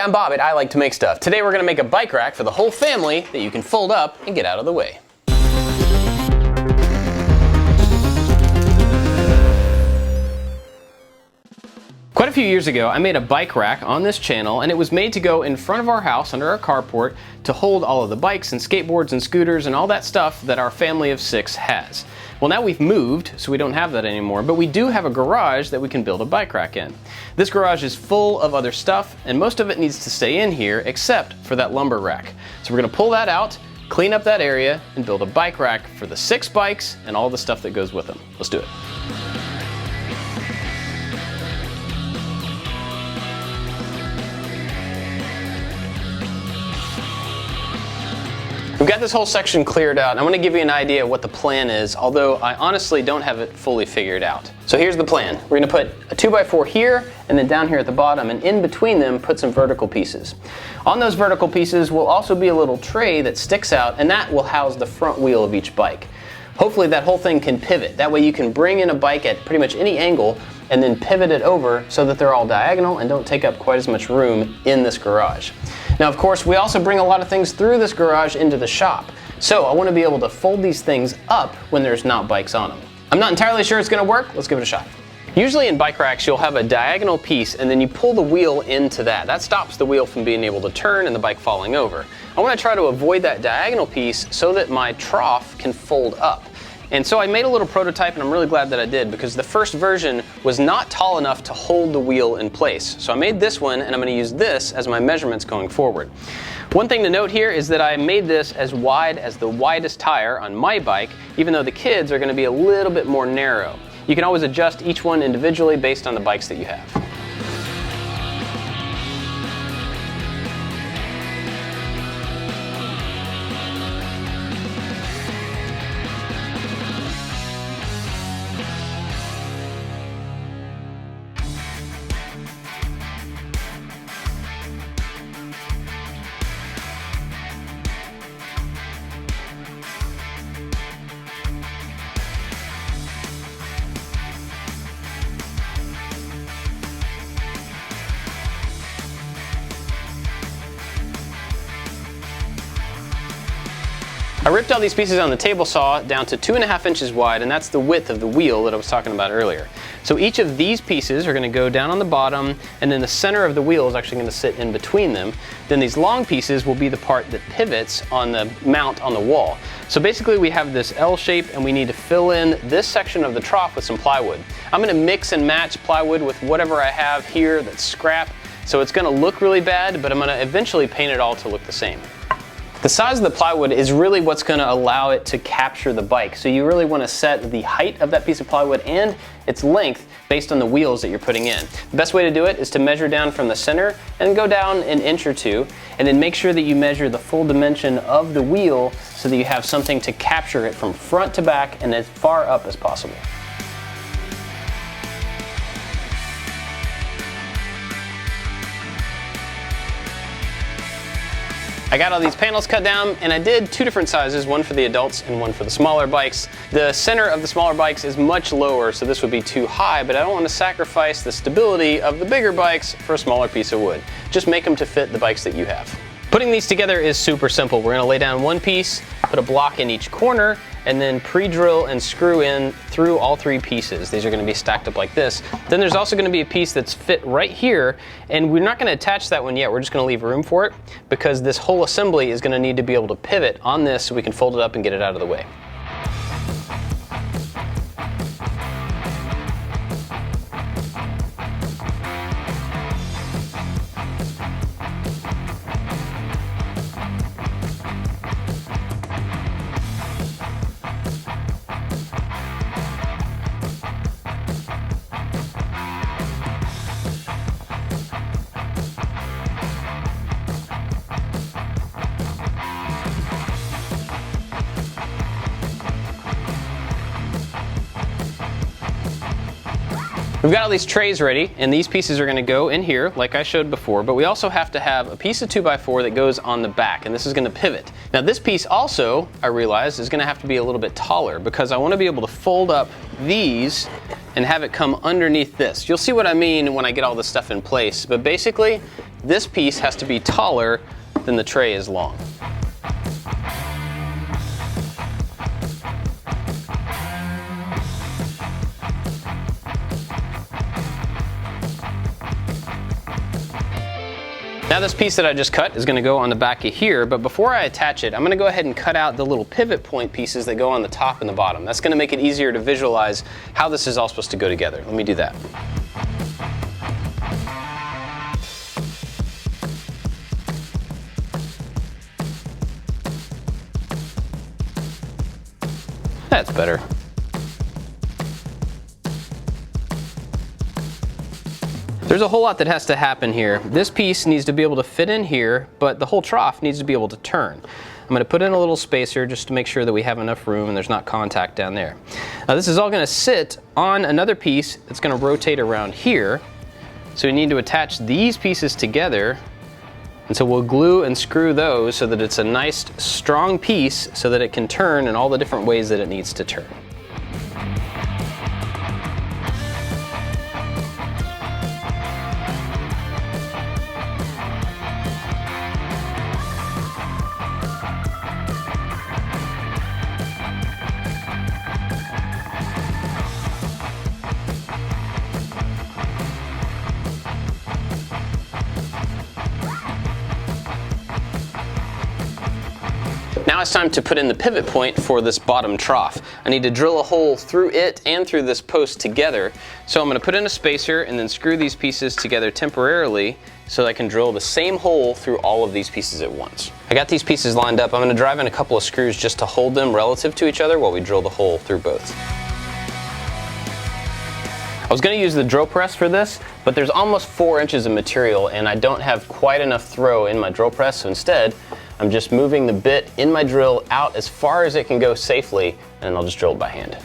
I'm Bob at I Like to Make Stuff. Today we're going to make a bike rack for the whole family that you can fold up and get out of the way. Quite a few years ago, I made a bike rack on this channel, and it was made to go in front of our house under our carport to hold all of the bikes and skateboards and scooters and all that stuff that our family of 6 has. Well, now we've moved, so we don't have that anymore, but we do have a garage that we can build a bike rack in. This garage is full of other stuff, and most of it needs to stay in here except for that lumber rack. So we're gonna pull that out, clean up that area, and build a bike rack for the 6 bikes and all the stuff that goes with them. Let's do it. We've got this whole section cleared out, and I want to give you an idea of what the plan is, although I honestly don't have it fully figured out. So here's the plan. We're going to put a 2x4 here, and then down here at the bottom, and in between them put some vertical pieces. On those vertical pieces will also be a little tray that sticks out, and that will house the front wheel of each bike. Hopefully that whole thing can pivot. That way you can bring in a bike at pretty much any angle and then pivot it over so that they're all diagonal and don't take up quite as much room in this garage. Now, of course, we also bring a lot of things through this garage into the shop. So I want to be able to fold these things up when there's not bikes on them. I'm not entirely sure it's going to work. Let's give it a shot. Usually in bike racks, you'll have a diagonal piece and then you pull the wheel into that. That stops the wheel from being able to turn and the bike falling over. I want to try to avoid that diagonal piece so that my trough can fold up. And so I made a little prototype, and I'm really glad that I did, because the first version was not tall enough to hold the wheel in place. So I made this one, and I'm going to use this as my measurements going forward. One thing to note here is that I made this as wide as the widest tire on my bike, even though the kids are going to be a little bit more narrow. You can always adjust each one individually based on the bikes that you have. I ripped all these pieces on the table saw down to 2.5 inches wide, and that's the width of the wheel that I was talking about earlier. So each of these pieces are going to go down on the bottom, and then the center of the wheel is actually going to sit in between them. Then these long pieces will be the part that pivots on the mount on the wall. So basically we have this L shape, and we need to fill in this section of the trough with some plywood. I'm going to mix and match plywood with whatever I have here that's scrap. So it's going to look really bad, but I'm going to eventually paint it all to look the same. The size of the plywood is really what's going to allow it to capture the bike. So you really want to set the height of that piece of plywood and its length based on the wheels that you're putting in. The best way to do it is to measure down from the center and go down an inch or two, and then make sure that you measure the full dimension of the wheel so that you have something to capture it from front to back and as far up as possible. I got all these panels cut down, and I did 2 different sizes, one for the adults and one for the smaller bikes. The center of the smaller bikes is much lower, so this would be too high, but I don't want to sacrifice the stability of the bigger bikes for a smaller piece of wood. Just make them to fit the bikes that you have. Putting these together is super simple. We're going to lay down one piece, put a block in each corner, and then pre-drill and screw in through all 3 pieces. These are going to be stacked up like this. Then there's also going to be a piece that's fit right here, and we're not going to attach that one yet. We're just going to leave room for it, because this whole assembly is going to need to be able to pivot on this so we can fold it up and get it out of the way. We've got all these trays ready, and these pieces are going to go in here like I showed before, but we also have to have a piece of 2x4 that goes on the back, and this is going to pivot. Now this piece also, I realized, is going to have to be a little bit taller because I want to be able to fold up these and have it come underneath this. You'll see what I mean when I get all this stuff in place, but basically this piece has to be taller than the tray is long. Now this piece that I just cut is going to go on the back of here, but before I attach it, I'm going to go ahead and cut out the little pivot point pieces that go on the top and the bottom. That's going to make it easier to visualize how this is all supposed to go together. Let me do that. That's better. There's a whole lot that has to happen here. This piece needs to be able to fit in here, but the whole trough needs to be able to turn. I'm going to put in a little spacer just to make sure that we have enough room and there's not contact down there. Now this is all going to sit on another piece that's going to rotate around here. So we need to attach these pieces together. And so we'll glue and screw those so that it's a nice strong piece so that it can turn in all the different ways that it needs to turn. Now it's time to put in the pivot point for this bottom trough. I need to drill a hole through it and through this post together. So I'm going to put in a spacer and then screw these pieces together temporarily so that I can drill the same hole through all of these pieces at once. I got these pieces lined up. I'm going to drive in a couple of screws just to hold them relative to each other while we drill the hole through both. I was going to use the drill press for this, but there's almost 4 inches of material and I don't have quite enough throw in my drill press, so instead I'm just moving the bit in my drill out as far as it can go safely, and I'll just drill it by hand.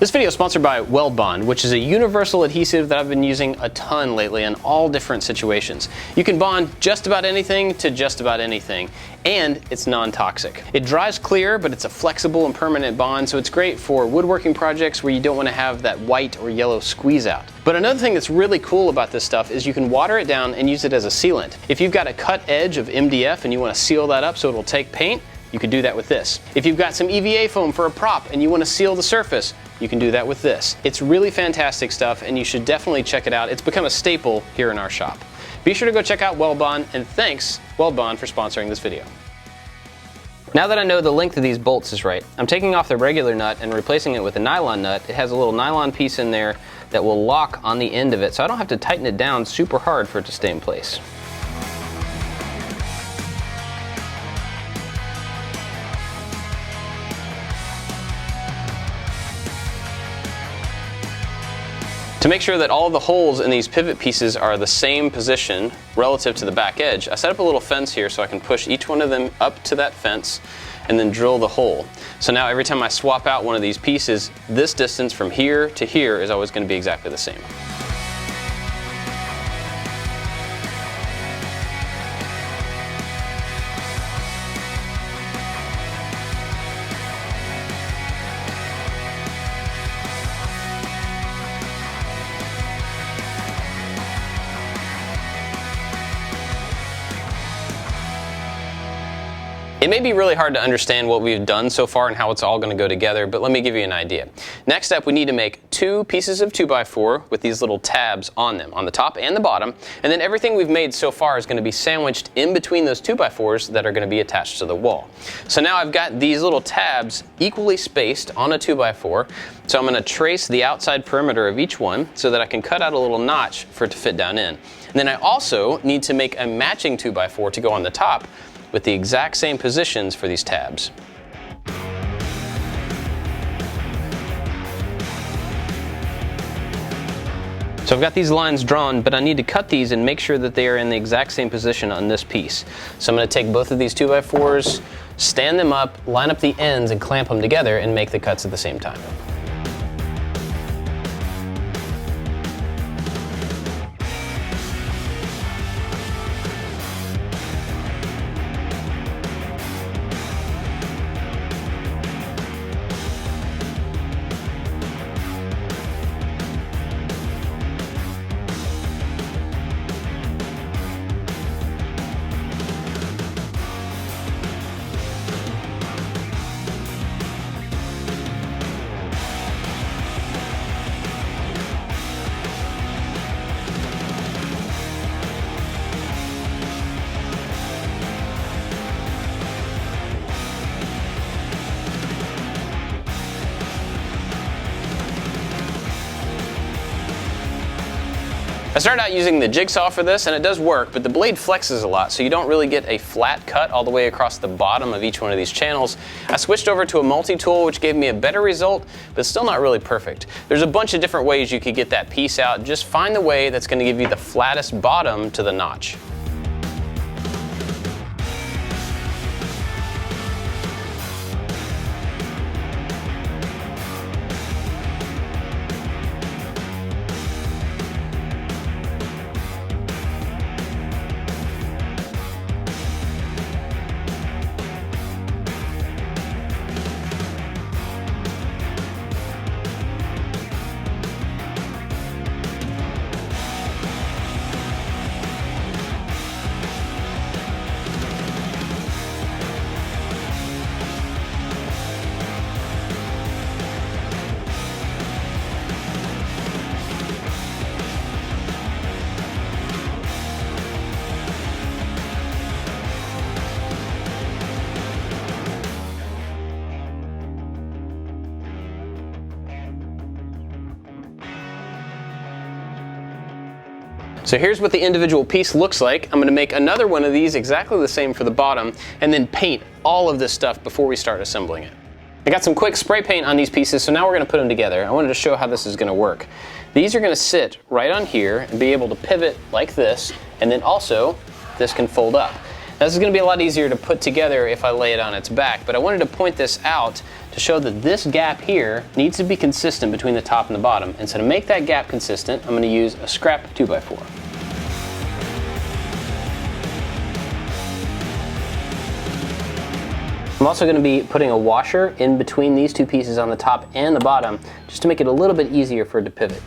This video is sponsored by Weld Bond, which is a universal adhesive that I've been using a ton lately in all different situations. You can bond just about anything to just about anything, and it's non-toxic. It dries clear, but it's a flexible and permanent bond, so it's great for woodworking projects where you don't want to have that white or yellow squeeze out. But another thing that's really cool about this stuff is you can water it down and use it as a sealant. If you've got a cut edge of MDF and you want to seal that up so it'll take paint, you can do that with this. If you've got some EVA foam for a prop and you want to seal the surface, you can do that with this. It's really fantastic stuff and you should definitely check it out. It's become a staple here in our shop. Be sure to go check out Weld Bond, and thanks Weld Bond for sponsoring this video. Now that I know the length of these bolts is right, I'm taking off the regular nut and replacing it with a nylon nut. It has a little nylon piece in there that will lock on the end of it, so I don't have to tighten it down super hard for it to stay in place. To make sure that all of the holes in these pivot pieces are the same position relative to the back edge, I set up a little fence here so I can push each one of them up to that fence and then drill the hole. So now every time I swap out one of these pieces, this distance from here to here is always going to be exactly the same. It may be really hard to understand what we've done so far and how it's all going to go together, but let me give you an idea. Next up, we need to make 2 pieces of 2x4 with these little tabs on them, on the top and the bottom, and then everything we've made so far is going to be sandwiched in between those 2x4s that are going to be attached to the wall. So now I've got these little tabs equally spaced on a 2x4, so I'm going to trace the outside perimeter of each one so that I can cut out a little notch for it to fit down in. And then I also need to make a matching 2x4 to go on the top with the exact same positions for these tabs. So I've got these lines drawn, but I need to cut these and make sure that they are in the exact same position on this piece. So I'm going to take both of these 2x4s, stand them up, line up the ends and clamp them together and make the cuts at the same time. I started out using the jigsaw for this, and it does work, but the blade flexes a lot, so you don't really get a flat cut all the way across the bottom of each one of these channels. I switched over to a multi-tool, which gave me a better result, but still not really perfect. There's a bunch of different ways you could get that piece out. Just find the way that's going to give you the flattest bottom to the notch. So here's what the individual piece looks like. I'm going to make another one of these exactly the same for the bottom, and then paint all of this stuff before we start assembling it. I got some quick spray paint on these pieces, so now we're going to put them together. I wanted to show how this is going to work. These are going to sit right on here and be able to pivot like this, and then also this can fold up. Now, this is going to be a lot easier to put together if I lay it on its back, but I wanted to point this out to show that this gap here needs to be consistent between the top and the bottom. And so to make that gap consistent, I'm going to use a scrap 2x4. I'm also going to be putting a washer in between these two pieces on the top and the bottom, just to make it a little bit easier for it to pivot.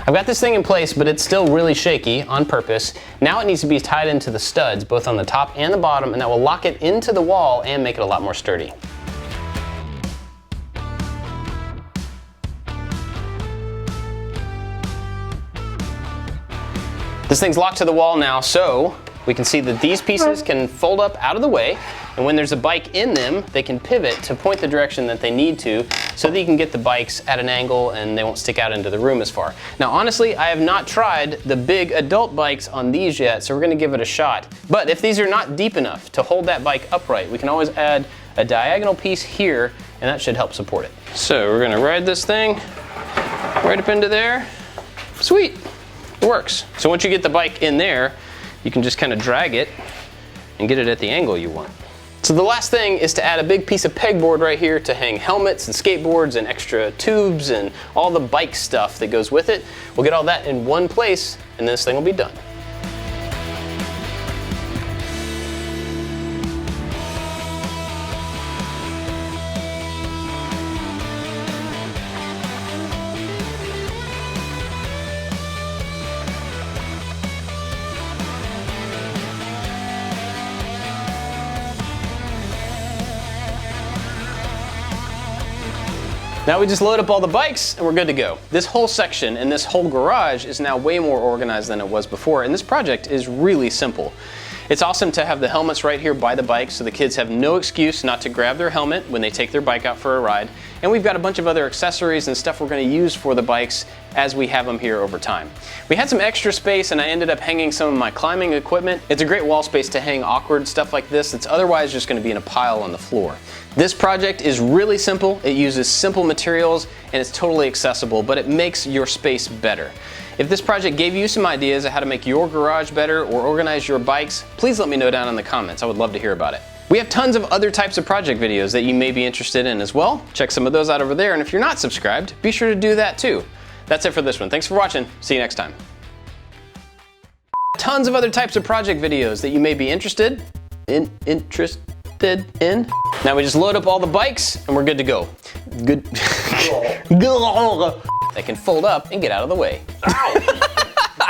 I've got this thing in place, but it's still really shaky on purpose. Now it needs to be tied into the studs, both on the top and the bottom, and that will lock it into the wall and make it a lot more sturdy. This thing's locked to the wall now, so we can see that these pieces can fold up out of the way, and when there's a bike in them, they can pivot to point the direction that they need to, so that you can get the bikes at an angle and they won't stick out into the room as far. Now honestly, I have not tried the big adult bikes on these yet, so we're going to give it a shot. But if these are not deep enough to hold that bike upright, we can always add a diagonal piece here, and that should help support it. So we're going to ride this thing right up into there. Sweet, it works. So once you get the bike in there, you can just kind of drag it and get it at the angle you want. So the last thing is to add a big piece of pegboard right here to hang helmets and skateboards and extra tubes and all the bike stuff that goes with it. We'll get all that in one place and this thing will be done. Now we just load up all the bikes and we're good to go. This whole section and this whole garage is now way more organized than it was before, and this project is really simple. It's awesome to have the helmets right here by the bike so the kids have no excuse not to grab their helmet when they take their bike out for a ride. and we've got a bunch of other accessories and stuff we're going to use for the bikes as we have them here over time. We had some extra space and I ended up hanging some of my climbing equipment. It's a great wall space to hang awkward stuff like this that's otherwise just going to be in a pile on the floor. This project is really simple. It uses simple materials and it's totally accessible, but it makes your space better. If this project gave you some ideas of how to make your garage better or organize your bikes, please let me know down in the comments. I would love to hear about it. We have tons of other types of project videos that you may be interested in as well. Check some of those out over there, and if you're not subscribed, be sure to do that too. That's it for this one. Thanks for watching. See you next time. Tons of other types of project videos that you may be interested in. Now we just load up all the bikes and we're good to go. Good. They can fold up and get out of the way. Ow.